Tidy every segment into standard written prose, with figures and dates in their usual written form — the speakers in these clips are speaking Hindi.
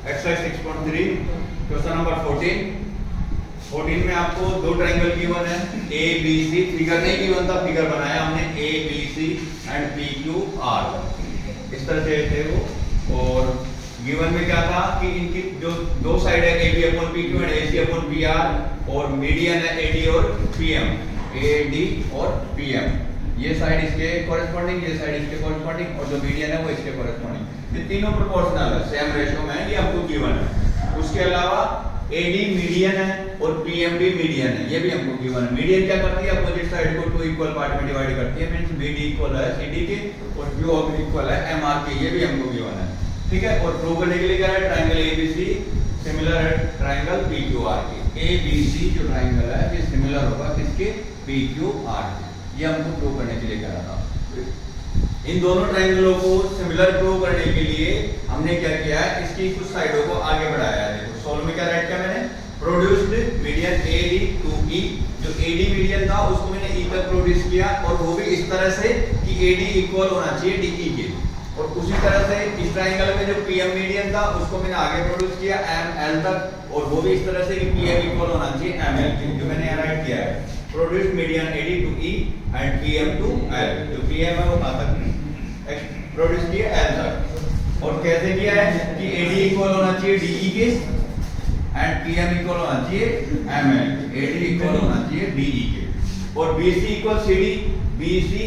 एक्सरसाइज 6.3 क्वेश्चन नंबर 14 में आपको दो ट्रायंगल गिवन है ए बी सी, फिगर नहीं गिवन था, फिगर बनाया हमने A B C and P Q R, इस तरह से थे वो। और गिवन में क्या था कि इनकी जो दो साइड है A B upon P Q and A C upon P R, और मीडियन है ए डी और पी एम, ए डी और पी एम, ये साइड इसके कॉरेस्पॉन्डिंग, ये साइड इसके कॉरेस्पॉन्डिंग, और जो मीडियन है वो इसके कॉरेस्पॉन्डिंग। ये तीनों प्रोपोर्शनल है, सेम रेशियो में है, ये हमको गिवन है। उसके अलावा एडी मीडियन है और पीएम भी मीडियन है, ये भी हमको गिवन है। मीडियन क्या करती है, अपोजिट साइड को टू इक्वल पार्ट में डिवाइड करती है, मींस बीडी इक्वल है सीडी के और क्यू इक्वल है एमआर के, ये भी हमको गिवन है। ठीक है, और प्रूव करने के लिए क्या है, ट्रायंगल एबीसी सिमिलर है ट्रायंगल पीक्यूआर के। एबीसी जो ट्रायंगल है ये सिमिलर होगा किसके, पीक्यूआर के, ये हमको प्रूव करने के लिए कह रहा था। इन दोनों ट्रायंगलों को सिमिलर प्रूव करने के लिए हमने क्या किया है, इसकी कुछ साइडों को आगे बढ़ाया है। देखो सॉल्व में क्या राइट किया मैंने, प्रोड्यूस्ड मीडियन एडी टू ई, जो एडी मीडियन था उसको मैंने ई तक प्रोड्यूस किया, और वो भी इस तरह से कि एडी इक्वल होना चाहिए डीई के। और उसी तरह से इस ट्रायंगल में जो पीएम मीडियन था उसको मैंने आगे प्रोड्यूस किया एम एल तक, और वो भी इस तरह से कि पीएम इक्वल होना चाहिए एम एल के, जो मैंने यहाँ राइट किया है। Produced median AD to E and PM to L, जो पीएम है वो कहां तक प्रोड्यूस किया एल तक। और कैसे किया है कि एडी इक्वल होना चाहिए डीई के एंड पीएम इक्वल होना चाहिए एमएल, एडी इक्वल होना चाहिए डीई के, और BC equal CD, BC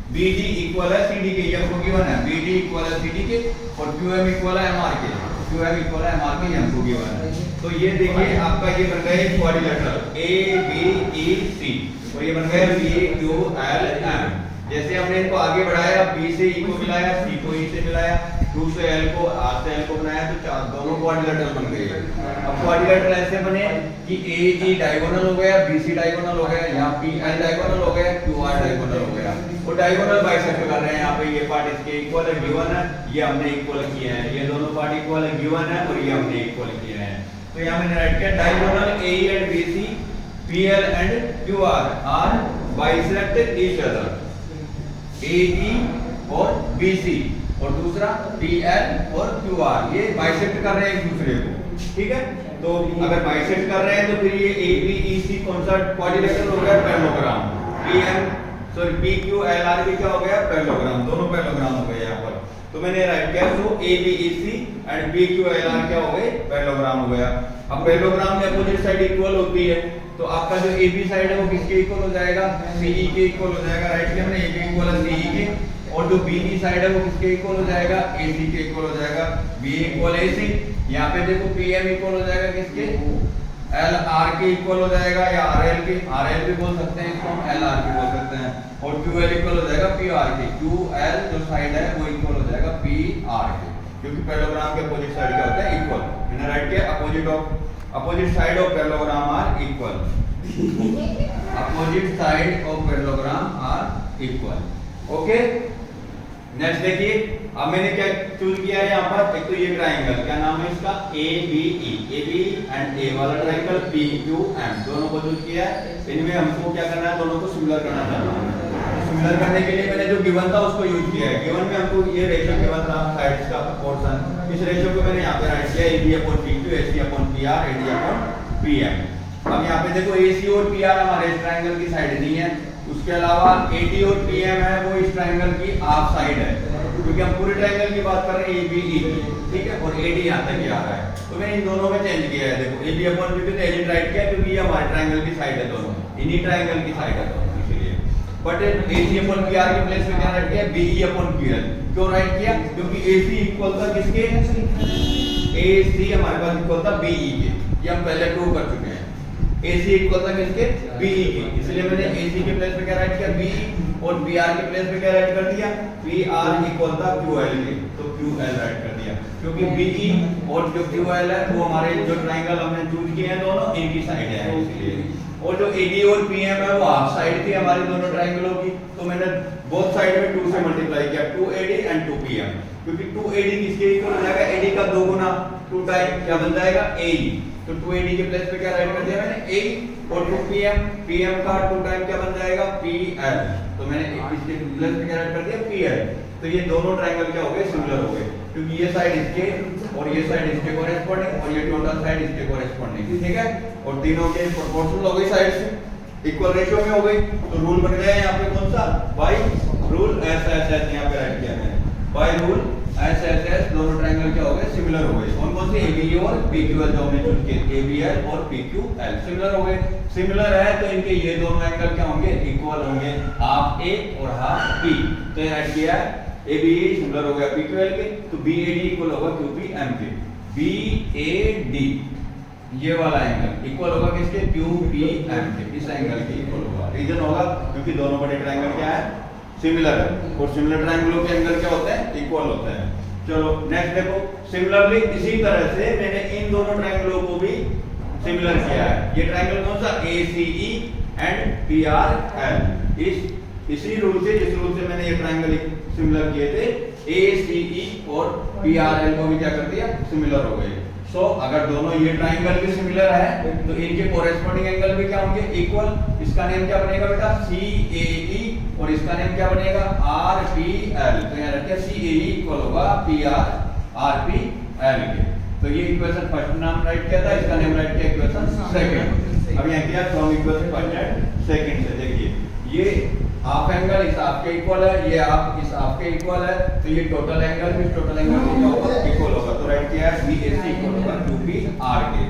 BD equal है सीडी के, ये हमको गिवन है, बीडी इक्वल है सीडी के, और क्यूएम इक्वल है एमआर के, क्यूएम इक्वल है एमआर के, ये हमको गिवन है। तो ये देखिए आपका ये बन गया एक क्वाड्रिलेटरल ए बी ई सी, और ये बन गया पी क्यू एल एम। जैसे हमने इनको आगे बढ़ाया, बी से ई को मिलाया, सी को ई से मिलाया, 2 से एल को, आर से एल को बनाया, तो दोनों क्वाड्रिलेटरल बन गए। अब क्वाड्रिलेटरल ऐसे बने कि ए ई डायगोनल हो गया, बी सी डायगोनल हो गया, यहाँ पी एल डायगोनल हो गया, क्यू आर डायगोनल हो गया। वो डायगोनल बाइसेक्ट कर रहे हैं, यहाँ पे ये पार्ट इसके इक्वल है, गिवन है, ये हमने इक्वल किए हैं, ये दोनों पार्ट इक्वल है, गिवन है, और ये हमने इक्वल किए हैं। तो यहाँ मैंने राइट किया diagonal A E and B C, P L and Q R bisect each other, AE और BC, और दूसरा PL और QR, ये बाइसेक्ट कर रहे हैं एक दूसरे को। ठीक है, तो अगर बाइसेक्ट कर रहे हैं तो फिर ये ABEC कौन सा क्वाड्रिलेटरल हो गया, पैरेललोग्राम। PQLR भी क्या हो गया, पैरेललोग्राम, दोनों पैरेललोग्राम हो गए यहाँ पर। तो मैंने राइट किया, तो ABEC एंड PQLR क्या हो गए, पैरेललोग्राम हो गया। अब पैरेललोग्राम में अपोजिट साइड इक्वल होती है, तो आपका जो AB साइड है वो किसके इक्वल हो जाएगा, CE के इक्वल हो जाएगा। राइट किया हमने, AB इक्वल है CE के, और जो BE साइड है वो किसके इक्वल हो जाएगा, AC के इक्वल हो जाएगा, BE इक्वल AC। यहाँ पे देखो PM इक्वल हो जाएगा किसके, LR के इक्वल हो जाएगा, या RL के, RL भी बोल सकते हैं इसको, हम LR भी बोल सकते हैं, और QL इक्वल हो जाएगा PR के, QL जो साइड है वो इक्वल हो जाएगा PR के, क्योंकि पैरेललोग्राम के अपोजिट साइड क्या होता है, इक्वल। मैंने राइट किया, opposite side of parallelogram are equal, opposite side of parallelogram are equal। Okay, next देखिए, अब मैंने क्या चूज किया है यहाँ पर, एक तो ये ट्रायंगल, क्या नाम है इसका, ABE, AB एंड A वाला ट्रायंगल, PQM, दोनों को चूज किया है। इनमें हमको क्या करना है, दोनों को सिमिलर करना चाहता हूँ। सिमिलर करने के लिए मैंने जो गिवन था उसको यूज किया है। गिवन में हमको ये रेशियो गिवन था, साइड्स का प्रोपोर्शन, इस रेशियो को मैंने यहाँ पे राइट किया, AB upon PQ, AC upon PR, AD upon PM। अब यहाँ पे देखो AC और PR हमारे इस ट्रायंगल की साइड नहीं है, उसके अलावा AD और PM है वो इस ट्रायंगल की हाफ साइड है, क्योंकि हम पूरे ट्रायंगल की बात कर रहे हैं ABE की। ठीक है, और AD यहाँ तक ही आ रहा है, तो मैंने इन दोनों में चेंज किया है। देखो AB अपॉन PQ तो एडिट राइट किया, क्योंकि ये हमारे ट्रायंगल की साइड है, दोनों इन्हीं ट्रायंगल की साइड है दोनों, इसलिए। बट AC अपॉन PR के प्लेस में क्या राइट किया, BE अपॉन QL। क्यों राइट किया, क्योंकि AC इक्वल था किसके, AC हमारे पास इक्वल था BE के, ये हम पहले प्रूव कर चुके हैं। AC इक्वल था किसके, BE के, इसलिए मैंने AC के प्लेस पे क्या राइट किया, BE, और PR के प्लेस पे क्या राइट कर दिया, PR इक्वल था QL के, तो QL राइट कर दिया, क्योंकि BE और जो QL है वो हमारे जो ट्रायंगल हमने चूज किए हैं दोनों इनकी साइड है, इसलिए। और जो AD और PM है वो हाफ साइड थी हमारी दोनों ट्रायंगलों की, तो मैंने बोथ साइड में 2 से मल्टीप्लाई किया, 2AD एंड 2PM, क्योंकि 2AD किसके इक्वल हो जाएगा, AD का 2 गुना 2 टाइम क्या बन जाएगा, AE। तो 2AD के प्लेस पे क्या राइट कर दिया मैंने, AE, और 2PM का 2 टाइम क्या बन जाएगा, PL। तो मैंने इसके प्लेस पे क्या राइट कर दिया, PL। तो ये दोनों ट्रायंगल क्या हो गए, सिमिलर हो गए। क्योंकि ये साइड इसके और ये साइड इसके कोरेस्पोंडिंग और ये टोटल साइड इसके कोरेस्पोंडिंग, ठीक है। और तीनों के प्रोपोर्शनल हो गई, साइड से इक्वल रेशियो में हो गई। तो रूल बन गया यहाँ पे कौन सा, by rule S S S, यहाँ पे राइट किया मैंने, by rule S S S, दोनों ट्रायंगल क्या हो गए, सिमिलर हो गए। कौन कौन से, एबीए और पीक्यूएल जो हमने चूज किए, एबीएल और पीक्यूएल सिमिलर हो गए। सिमिलर है तो इनके ये दोनों एंगल क्या होंगे, इक्वल होंगे, हाफ ए और हाफ बी। तो ये ऐड किया है, एबीए सिमिलर हो गया पीक्यूएल के, तो बीएडी इक्वल होगा क्यूपीएम के। बीएडी ये वाला एंगल इक्वल होगा किसके, क्यूपीएम के, इस एंगल के इक्वल होगा। रीजन होगा क्योंकि दोनों बड़े ट्रायंगल क्या है, सिमिलर है, और सिमिलर ट्रायंगलों के एंगल क्या होते हैं, इक्वल होते हैं। चलो नेक्स्ट देखो, सिमिलरली इसी तरह से मैंने इन दोनों ट्रायंगलों को भी सिमिलर किया है। ये ट्रायंगल कौन सा, एसीई एंड पीआरएल, इसी रूल से, जिस रूल से मैंने ये ट्रायंगल सिमिलर किए थे, एसीई और पीआरएल को भी क्या कर दिया, सिमिलर हो गए। सो अगर दोनों ये ट्रायंगल भी सिमिलर है तो इनके कोरेस्पोंडिंग एंगल भी क्या होंगे, इक्वल। इसका नेम क्या बनेगा बेटा, सीएई, और इसका नेम क्या बनेगा, आरपीएल। तो यहाँ रखिए सीएई इक्वल होगा पीआर आरपीएल के। तो ये इक्वेशन फर्स्ट नाम राइट किया था, इसका नेम राइट किया इक्वेशन सेकंड। अब यहाँ किया from equation first and second से, देखिए ये हाफ एंगल इस हाफ के इक्वल है, ये हाफ इस हाफ के इक्वल है, तो ये टोटल एंगल भी टोटल एंगल क्या होगा, इक्वल होगा। तो राइट किया है बीएसी इक्वल होगा क्यूपीआर के।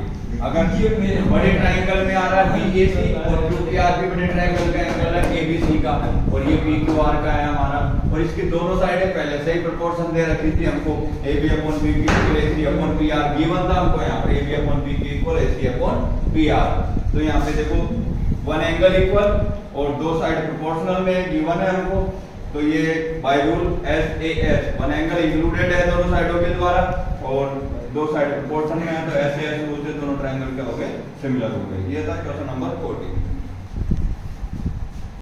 अगर ये बड़े ट्रायंगल में आ रहा है बीएसी और क्यूपीआर भी बड़े ट्रायंगल का एंगल है एबीसी का, और ये पीक्यूआर का है हमारा, और इसकी दोनों साइडें पहले से ही प्रोपोर्शन दे रखी थी हमको, AB upon BQ equal AC upon PR given था हमको यहाँ पर, AB upon BQ equal AC upon PR। तो यहाँ पे देखो वन एंगल इक्वल और दो साइड प्रोपोर्शनल में गिवन है हमको, तो ये by rule SAS one angle included है दोनों साइडों के द्वारा, और दो साइड प्रोपोर्शन में है, तो SAS रूल से दोनों ट्रायंगल क्या हो गए, सिमिलर हो गए। ये था क्वेश्चन नंबर 14।